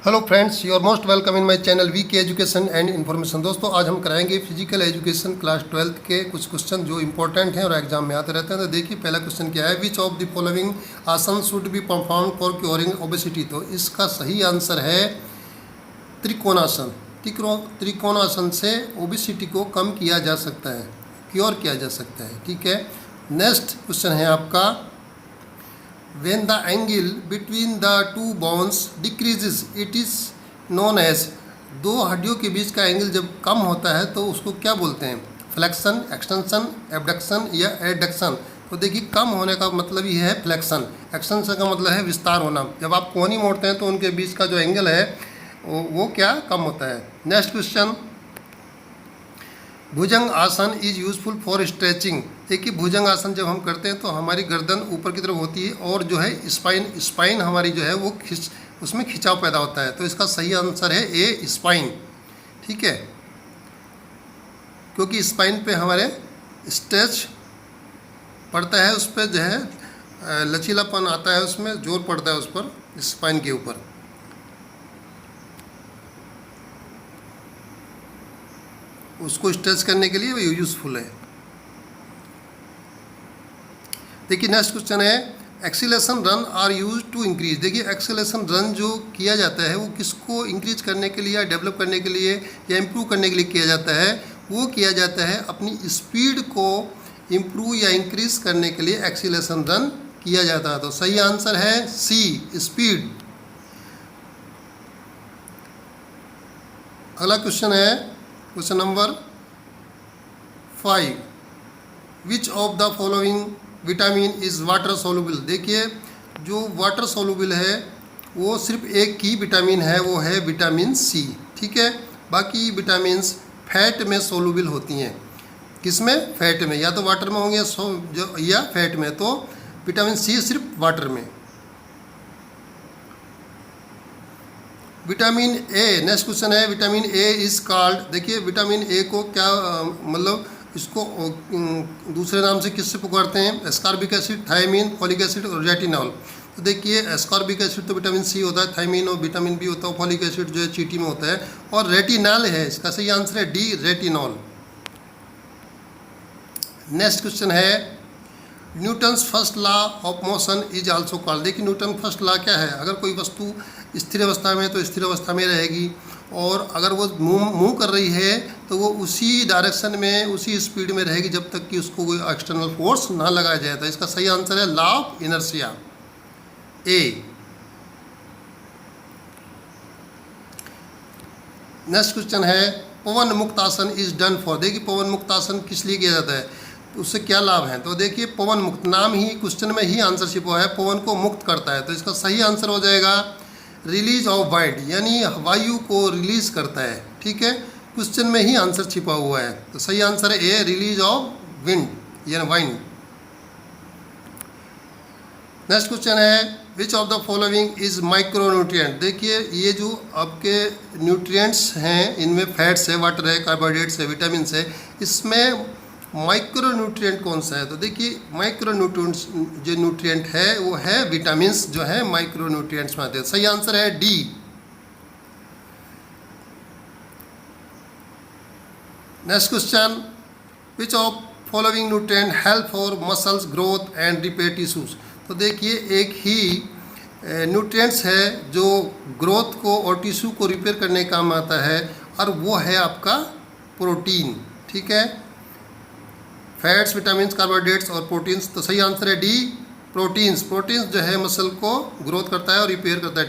Hello friends, you are most welcome in my channel VK education and information. दोस्तों, आज हम कराएंगे physical education class 12 के कुछ क्वेश्चन जो इंपॉर्टेंट हैं और एग्जाम में आते रहते हैं। तो देखिए, पहला क्वेश्चन क्या है, विच ऑफ द फॉलोइंग आसन should be perform for curing obesity. तो इसका सही आंसर है त्रिकोणासन। त्रिकोणासन से ओबेसिटी को कम किया जा सकता है, क्योर किया जा सकता है। ठीक है, नेक्स्ट क्वेश्चन है आपका, when the angle between the two bones decreases it is known as। दो हड्डियों के बीच का एंगल जब कम होता है तो उसको क्या बोलते हैं, फ्लेक्शन, एक्सटेंशन, एबडक्शन या एडक्शन। तो देखिए, कम होने का मतलब ही है फ्लेक्शन, एक्सटेंशन का मतलब है विस्तार होना। जब आप कोहनी मोड़ते हैं तो उनके बीच का जो एंगल है वो क्या कम होता है। नेक्स्ट क्वेश्चन, भुजंग आसन इज यूजफुल फॉर स्ट्रेचिंग। देखिए, भुजंग आसन जब हम करते हैं तो हमारी गर्दन ऊपर की तरफ होती है और जो है स्पाइन हमारी जो है वो उसमें खिंचाव पैदा होता है। तो इसका सही आंसर है ए, स्पाइन। ठीक है, क्योंकि स्पाइन पे हमारे स्ट्रेच पड़ता है, उस पर जो है लचीलापन आता है, उसमें जोर पड़ता है उस पर, स्पाइन के ऊपर। उसको स्ट्रेच करने के लिए वो यूजफुल है। देखिए, नेक्स्ट क्वेश्चन है, acceleration run are use to increase. देखिए, एक्सीलरेशन रन जो किया जाता है वो किसको इंक्रीज करने के लिए या डेवलप करने के लिए या इम्प्रूव करने के लिए किया जाता है। वो किया जाता है अपनी स्पीड को इम्प्रूव या इंक्रीज करने के लिए एक्सीलरेशन रन किया जाता है। तो सही आंसर है सी, स्पीड। अगला क्वेश्चन है question number 5, which of the following vitamin is water soluble. देखिए, जो वाटर सोलुबल है वो सिर्फ एक ही विटामिन है, वो है विटामिन सी। ठीक है, बाकी विटामिन्स फैट में सोलुबल होती हैं। किसमें? फैट में, या तो वाटर में होंगे या फैट में। तो विटामिन सी सिर्फ वाटर में। विटामिन ए, नेक्स्ट क्वेश्चन है, विटामिन ए इज़ कॉल्ड। देखिए, विटामिन ए को क्या मतलब इसको दूसरे नाम से किससे पुकारते हैं? Ascorbic acid, thiamine, folic acid और रेटिनॉल। तो देखिए, एस्कॉर्बिक एसिड तो विटामिन सी होता है, थायमीन और विटामिन बी होता है, फॉलिक एसिड जो है चींटी में होता है, और रेटिनॉल है। इसका सही आंसर है डी, रेटिनॉल। नेक्स्ट क्वेश्चन है, Newton's first law of motion is also called. देखिए, न्यूटन फर्स्ट लॉ क्या है? अगर कोई वस्तु स्थिर अवस्था में तो स्थिर अवस्था में रहेगी, और अगर वो मूव कर रही है तो वो उसी डायरेक्शन में, उसी स्पीड में रहेगी जब तक कि उसको कोई एक्सटर्नल फोर्स ना लगाया जाए। तो इसका सही आंसर है law of inertia, A. Next question है, पवन मुक्त आसन इज डन फॉर। देखिए, पवन मुक्त आसन किस लिए किया जाता है, उससे क्या लाभ है? तो देखिए, पवन मुक्त, नाम ही क्वेश्चन में ही आंसर छिपा है, पवन को मुक्त करता है। तो इसका सही आंसर हो जाएगा रिलीज ऑफ वाइंड, यानी वायु को रिलीज करता है। ठीक है, क्वेश्चन में ही आंसर छिपा हुआ है। तो सही आंसर है ए, रिलीज ऑफ विंड यानी वाइंड। नेक्स्ट क्वेश्चन है, which of the following is micronutrient. देखिए, ये जो आपके न्यूट्रिएंट्स हैं, इनमें फैट्स है, वाटर है, कार्बोहाइड्रेट्स है, विटामिन है, इसमें माइक्रोन्यूट्रिएंट कौन सा है? तो देखिए, माइक्रोन्यूट्रिएंट्स जो न्यूट्रिएंट है वो है विटामिन्स, जो है माइक्रोन्यूट्रिएंट्स में आते हैं। सही आंसर है D. Next question, which of following nutrient help for muscles growth and repair tissues. तो देखिए, एक ही न्यूट्रिएंट्स है जो ग्रोथ को और टिश्यू को रिपेयर करने का काम आता है, और वो है आपका प्रोटीन। ठीक है, फैट्स, विटामिन्स, कार्बोहाइड्रेट्स और प्रोटीन्स। तो सही आंसर है डी, प्रोटीन्स। प्रोटीन्स जो है मसल को ग्रोथ करता है और रिपेयर करता है।